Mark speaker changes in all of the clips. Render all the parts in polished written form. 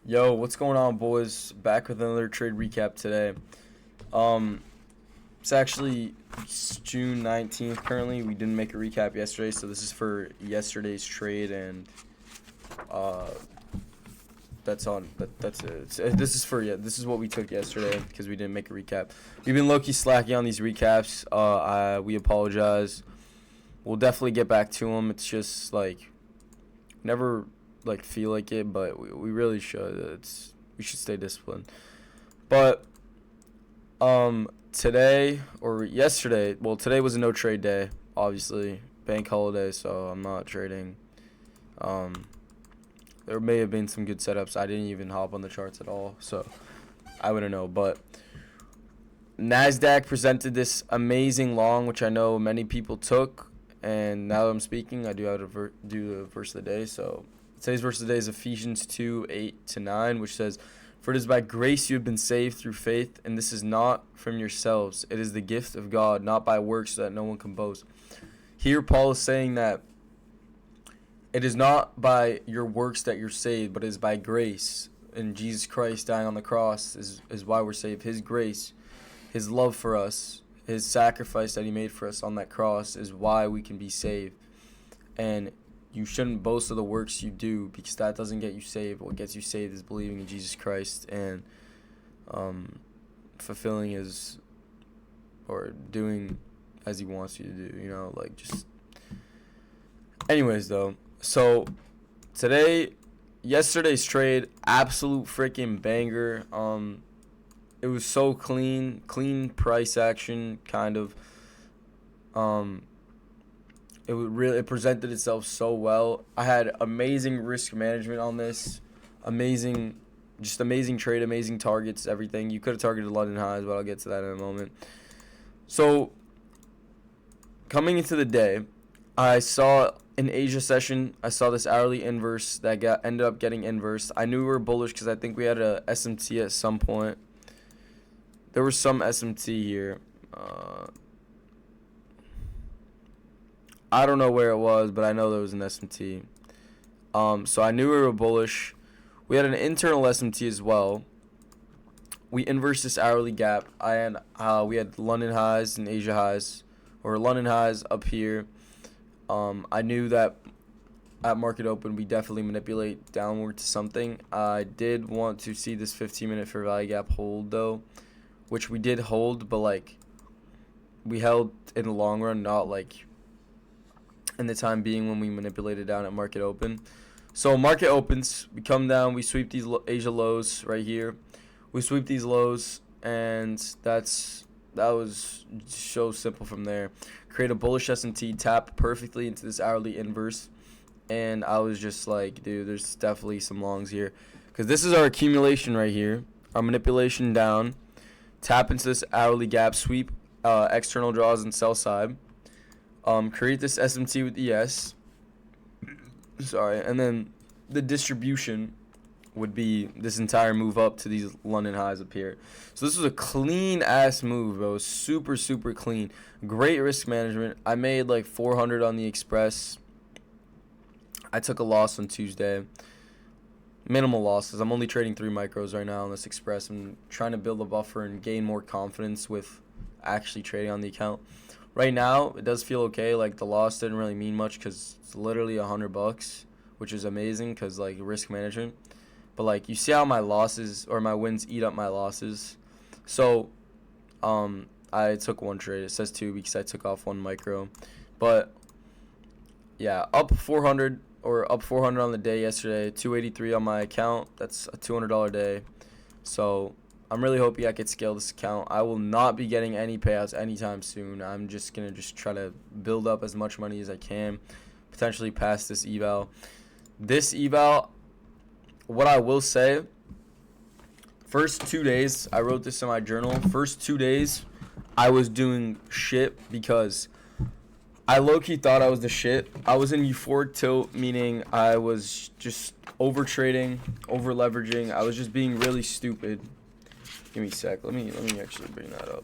Speaker 1: Yo, what's going on, boys? Back with another trade recap today. Um, it's June 19th currently. We didn't make a recap yesterday, so this is for yesterday's trade, and uh, that's it. This is this is what we took yesterday because we didn't make a recap. We've been low-key slacking on these recaps. We apologize. We'll definitely get back to them. It's just like never feel like it, but we really should. We should stay disciplined. But today or yesterday, well, today was a no trade day, obviously bank holiday, so I'm not trading. There may have been some good setups. I didn't even hop on the charts at all, so I wouldn't know. But Nasdaq presented this amazing long, which I know many people took. And now that I'm speaking, I do have to do the verse of the day. So today's verse of the day is Ephesians 2:8-9, which says, "For it is by grace you have been saved through faith, and this is not from yourselves. It is the gift of God, not by works, so that no one can boast." Here Paul is saying that it is not by your works that you're saved, but it is by grace. And Jesus Christ dying on the cross is why we're saved. His grace, his love for us, his sacrifice that he made for us on that cross is why we can be saved. And you shouldn't boast of the works you do, because that doesn't get you saved. What gets you saved is believing in Jesus Christ and fulfilling his, or doing as he wants you to do, just. Anyways, though, so yesterday's trade, absolute freaking banger. It was so clean price action, kind of. It presented itself so well. I had amazing risk management on this, amazing trade, amazing targets, everything. You could have targeted London highs, but I'll get to that in a moment. So coming into the day, I saw an Asia session. I saw this hourly inverse that ended up getting inversed. I knew we were bullish because I think we had a SMT at some point. There was some SMT here. I don't know where it was, but I know there was an SMT. So I knew we were bullish. We had an internal SMT as well. We inversed this hourly gap. We had London highs and Asia highs, or London highs up here. I knew that at market open we definitely manipulate downward to something. I did want to see this 15-minute fair value gap hold though, which we did hold, but we held in the long run, not in the time being when we manipulated down at market open. So market opens, we come down, we sweep these Asia lows right here. We sweep these lows, and that was so simple from there. Create a bullish S&T, tap perfectly into this hourly inverse, and I was just like, dude, there's definitely some longs here, because this is our accumulation right here, our manipulation down, tap into this hourly gap, sweep external draws and sell side, create this SMT with ES, and then the distribution would be this entire move up to these London highs up here. So this was a clean ass move, bro. Super clean. Great risk management. I made 400 on the Express. I took a loss on Tuesday. Minimal losses. I'm only trading 3 micros right now on this Express. I'm trying to build a buffer and gain more confidence with actually trading on the account. Right now, it does feel okay. The loss didn't really mean much because it's literally $100, which is amazing because risk management. But you see how my losses or my wins eat up my losses. So I took one trade. It says 2 because I took off 1 micro. But yeah, up 400 on the day yesterday, 283 on my account. That's a $200 day. So I'm really hoping I could scale this account. I will not be getting any payouts anytime soon. I'm just going to try to build up as much money as I can, potentially pass this eval. This eval, what I will say, first 2 days, I wrote this in my journal. First 2 days, I was doing shit because I low-key thought I was the shit. I was in euphoric tilt, meaning I was just over-trading, over-leveraging. I was just being really stupid. Give me a sec. Let me actually bring that up.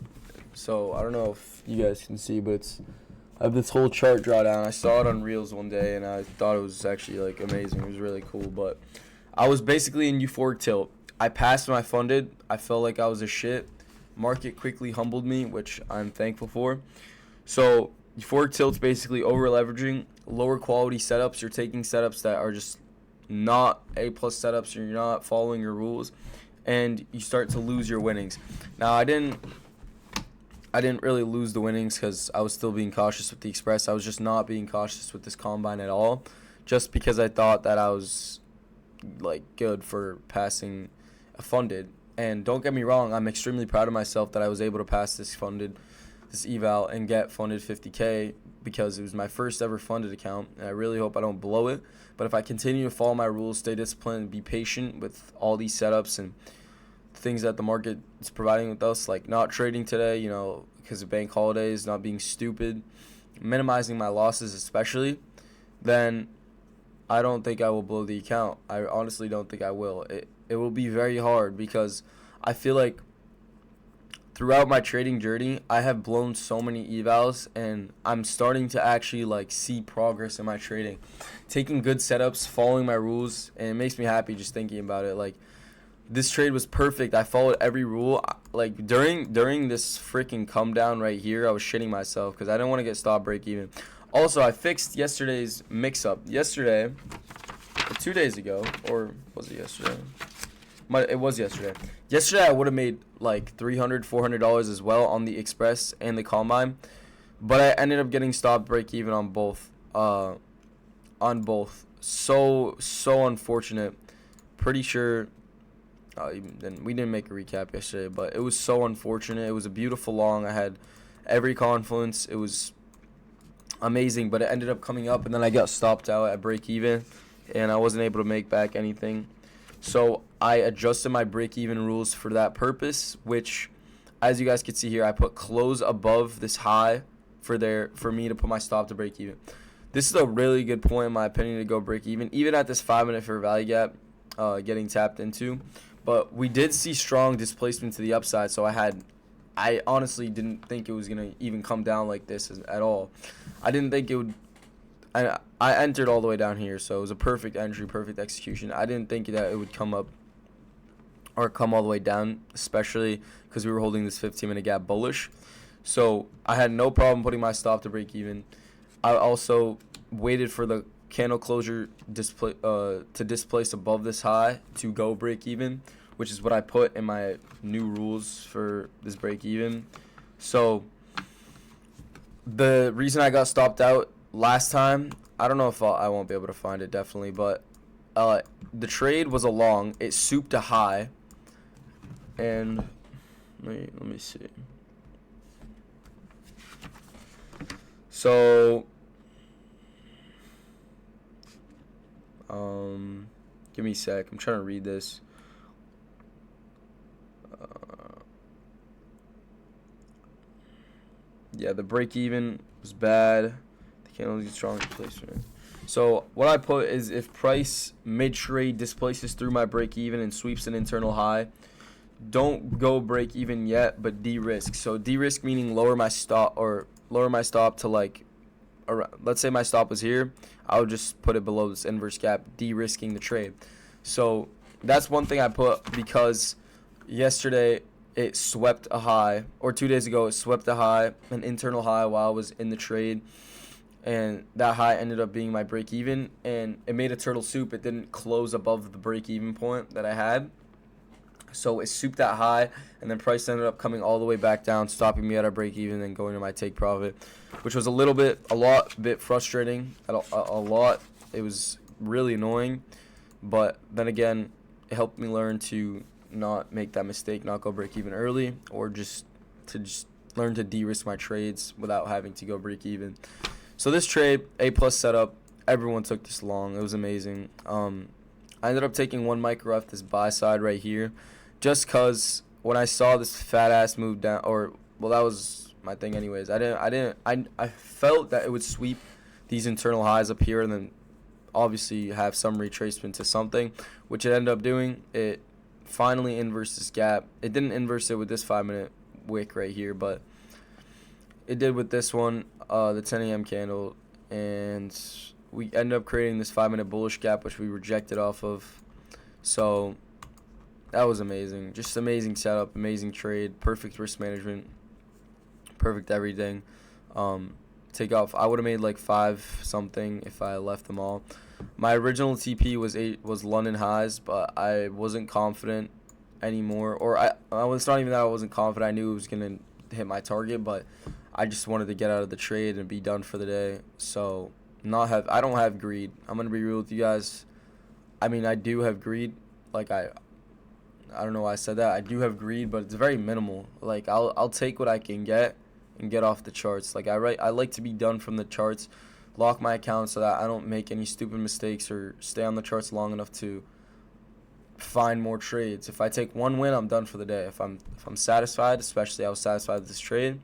Speaker 1: So I don't know if you guys can see, but I have this whole chart drawdown. I saw it on Reels one day, and I thought it was actually amazing. It was really cool, but I was basically in euphoric tilt. I passed when I funded. I felt like I was a shit. Market quickly humbled me, which I'm thankful for. So euphoric tilt's basically over leveraging, lower quality setups. You're taking setups that are just not A plus setups. You're not following your rules, and you start to lose your winnings. Now I didn't really lose the winnings because I was still being cautious with the express. I was just not being cautious with this combine at all, just because I thought that I was like good for passing a funded. And don't get me wrong, I'm extremely proud of myself that I was able to pass this eval and get funded 50K, because it was my first ever funded account, and I really hope I don't blow it. But if I continue to follow my rules, stay disciplined, be patient with all these setups and things that the market is providing with us, like not trading today, because of bank holidays, not being stupid, minimizing my losses especially, then I don't think I will blow the account. I honestly don't think I will. It will be very hard, because I feel like throughout my trading journey, I have blown so many evals, and I'm starting to actually like see progress in my trading. Taking good setups, following my rules, and it makes me happy just thinking about it. Like, this trade was perfect. I followed every rule. Like during this freaking come down right here, I was shitting myself because I didn't want to get stop break even. Also, I fixed yesterday's mix up. Yesterday, or 2 days ago, or was it yesterday? It was yesterday. Yesterday, I would have made like $300, $400 as well on the express and the combine, but I ended up getting stop break even on both. So unfortunate. Pretty sure. We didn't make a recap yesterday, but it was so unfortunate. It was a beautiful long. I had every confluence. It was amazing, but it ended up coming up, and then I got stopped out at break even, and I wasn't able to make back anything. So I adjusted my break even rules for that purpose, which, as you guys can see here, I put close above this high for me to put my stop to break even. This is a really good point in my opinion to go break even at this 5-minute fair value gap getting tapped into. But we did see strong displacement to the upside, so I honestly didn't think it was going to even come down like this at all. I didn't think it would. I entered all the way down here, so it was a perfect entry, perfect execution. I didn't think that it would come up or come all the way down, especially because we were holding this 15-minute gap bullish. So I had no problem putting my stop to break even. I also waited for the candle closure to displace above this high to go break even, which is what I put in my new rules for this break even. So the reason I got stopped out last time, I don't know if I won't be able to find it definitely, but the trade was a long. It souped a high, and let me see. So give me a sec. I'm trying to read this. Yeah, the break even was bad. The candle is strong replacement. So what I put is, if price mid trade displaces through my break even and sweeps an internal high, don't go break even yet, but de-risk. So de-risk meaning lower my stop to like around, let's say my stop was here, I would just put it below this inverse gap, de-risking the trade. So that's one thing I put, because yesterday it swept a high, or 2 days ago it swept a high, an internal high, while I was in the trade, and that high ended up being my break even, and it made a turtle soup. It didn't close above the break even point that I had, so it souped that high, and then price ended up coming all the way back down, stopping me at a break even and going to my take profit, which was a bit frustrating. A lot. It was really annoying, but then again, it helped me learn to not make that mistake, not go break even early, or just learn to de-risk my trades without having to go break even. So this trade, A+ setup, everyone took this long. It was amazing. I ended up taking one micro off this buy side right here, just because when I saw this fat ass move down, that was my thing anyways. I felt that it would sweep these internal highs up here and then obviously have some retracement to something, which it ended up doing. It finally inversed this gap. It didn't inverse it with this 5-minute wick right here, but it did with this one, the 10 a.m. candle, and we ended up creating this 5-minute bullish gap, which we rejected off of. So that was amazing. Just amazing setup, amazing trade, perfect risk management, perfect everything. Take off. I would have made like 5 something if I left them all. My original TP was London highs, but I wasn't confident anymore. Or it's not even that I wasn't confident. I knew it was gonna hit my target, but I just wanted to get out of the trade and be done for the day. So I don't have greed. I'm gonna be real with you guys. I mean, I do have greed. Like I don't know why I said that. I do have greed, but it's very minimal. Like I'll take what I can get and get off the charts. Like I like to be done from the charts, lock my account so that I don't make any stupid mistakes or stay on the charts long enough to find more trades. If I take one win, I'm done for the day. If I'm satisfied, especially I was satisfied with this trade,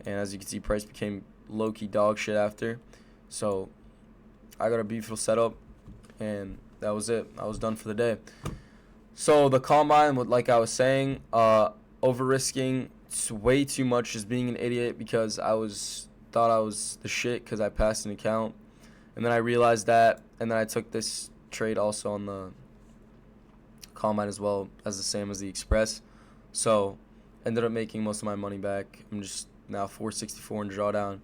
Speaker 1: and as you can see, price became low-key dog shit after. So I got a beautiful setup, and that was it. I was done for the day. So the combine, like I was saying, over risking way too much, just being an idiot because thought I was the shit because I passed an account, and then I realized that, and then I took this trade also on the combine as well as the same as the express. So ended up making most of my money back. I'm just now 464 in drawdown.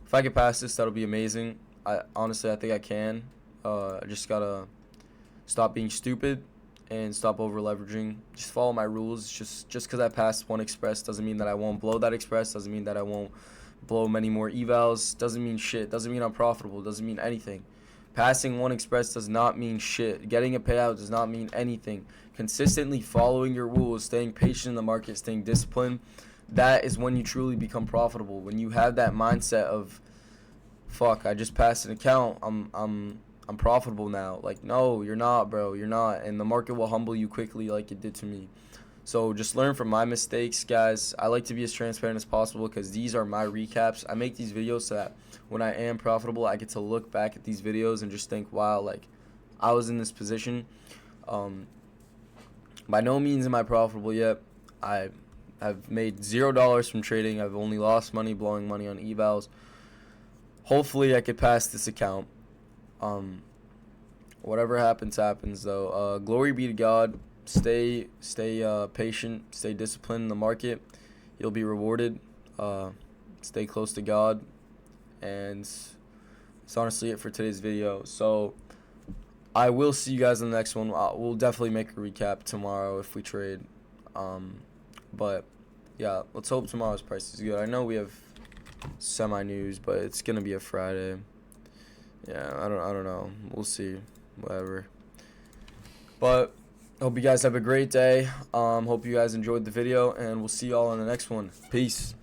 Speaker 1: If I could pass this, that'll be amazing. I think I can. I just gotta stop being stupid and stop over leveraging. Just follow my rules. Just because I passed one express doesn't mean that I won't blow that express. Doesn't mean that I won't blow many more evals. Doesn't mean shit. Doesn't mean I'm profitable. Doesn't mean anything. Passing one express does not mean shit. Getting a payout does not mean anything. Consistently following your rules, staying patient in the market, staying disciplined, that is when you truly become profitable. When you have that mindset of, fuck, I just passed an account, I'm profitable now. Like, no, you're not, bro. You're not. And the market will humble you quickly like it did to me. So just learn from my mistakes, guys. I like to be as transparent as possible because these are my recaps. I make these videos so that when I am profitable, I get to look back at these videos and just think, wow, like, I was in this position. By no means am I profitable yet. I've made $0 from trading. I've only lost money blowing money on evals. Hopefully I could pass this account. Whatever happens, though. Glory be to God. Stay patient. Stay disciplined in the market. You'll be rewarded. Stay close to God. And it's honestly it for today's video. So I will see you guys in the next one. We'll definitely make a recap tomorrow if we trade. But yeah, let's hope tomorrow's price is good. I know we have semi-news, but it's gonna be a Friday. Yeah, I don't know. We'll see. Whatever. But hope you guys have a great day. Hope you guys enjoyed the video, and we'll see y'all on the next one. Peace.